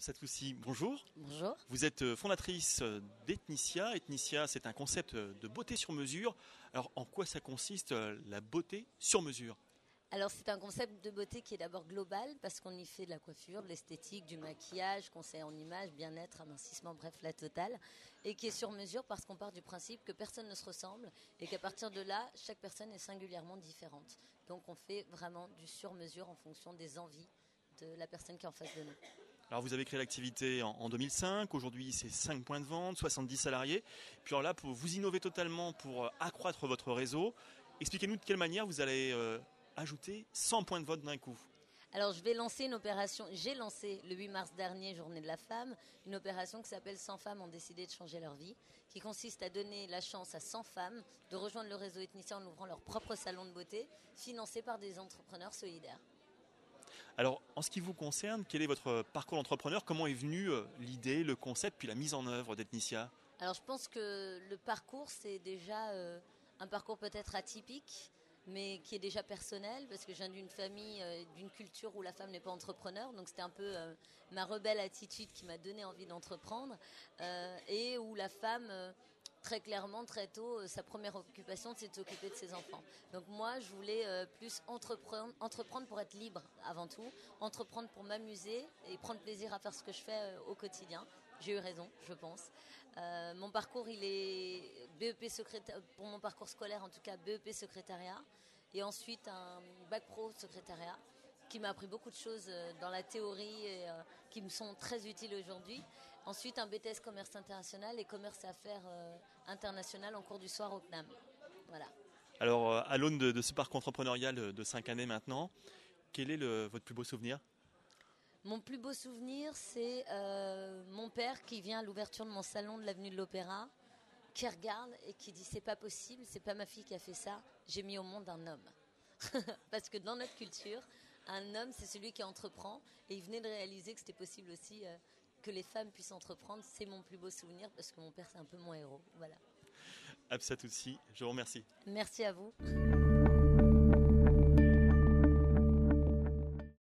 Absatoussi, bonjour. Bonjour. Vous êtes fondatrice d'Ethnicia. Ethnicia, c'est un concept de beauté sur mesure. Alors, en quoi ça consiste, la beauté sur mesure? Alors c'est un concept de beauté qui est d'abord global parce qu'on y fait de la coiffure, de l'esthétique, du maquillage, conseil en image, bien-être, amincissement, bref la totale. Et qui est sur mesure parce qu'on part du principe que personne ne se ressemble et qu'à partir de là, chaque personne est singulièrement différente. Donc on fait vraiment du sur mesure en fonction des envies de la personne qui est en face de nous. Alors, vous avez créé l'activité en 2005. Aujourd'hui, c'est 5 points de vente, 70 salariés. Puis alors là, vous innovez totalement pour accroître votre réseau. Expliquez-nous de quelle manière vous allez ajouter 100 points de vente d'un coup. Alors je vais lancer une opération, j'ai lancé le 8 mars dernier, journée de la femme, une opération qui s'appelle 100 femmes ont décidé de changer leur vie, qui consiste à donner la chance à 100 femmes de rejoindre le réseau Ethnicia en ouvrant leur propre salon de beauté, financé par des entrepreneurs solidaires. Alors, en ce qui vous concerne, quel est votre parcours d'entrepreneur? Comment est venue l'idée, le concept, puis la mise en œuvre d'Ethnicia? Alors je pense que le parcours c'est déjà un parcours peut-être atypique, mais qui est déjà personnel, parce que je viens d'une famille, d'une culture où la femme n'est pas entrepreneur, donc c'était un peu ma rebelle attitude qui m'a donné envie d'entreprendre, et où la femme, très clairement, très tôt, sa première occupation, c'est de s'occuper de ses enfants. Donc moi, je voulais plus entreprendre pour être libre avant tout, entreprendre pour m'amuser et prendre plaisir à faire ce que je fais au quotidien. J'ai eu raison, je pense. Mon parcours, il est BEP secrétaire, pour mon parcours scolaire en tout cas, BEP secrétariat, et ensuite un bac pro secrétariat, qui m'a appris beaucoup de choses dans la théorie et qui me sont très utiles aujourd'hui. Ensuite, un BTS commerce international et commerce et affaires international en cours du soir au CNAM. Voilà. Alors, à l'aune de ce parcours entrepreneurial de 5 années maintenant, quel est votre plus beau souvenir? Mon plus beau souvenir, c'est mon père qui vient à l'ouverture de mon salon de l'avenue de l'Opéra, qui regarde et qui dit c'est pas possible, c'est pas ma fille qui a fait ça, j'ai mis au monde un homme. Parce que dans notre culture, un homme c'est celui qui entreprend et il venait de réaliser que c'était possible aussi que les femmes puissent entreprendre. C'est mon plus beau souvenir parce que mon père c'est un peu mon héros. Voilà. Absatoussi, je vous remercie. Merci à vous.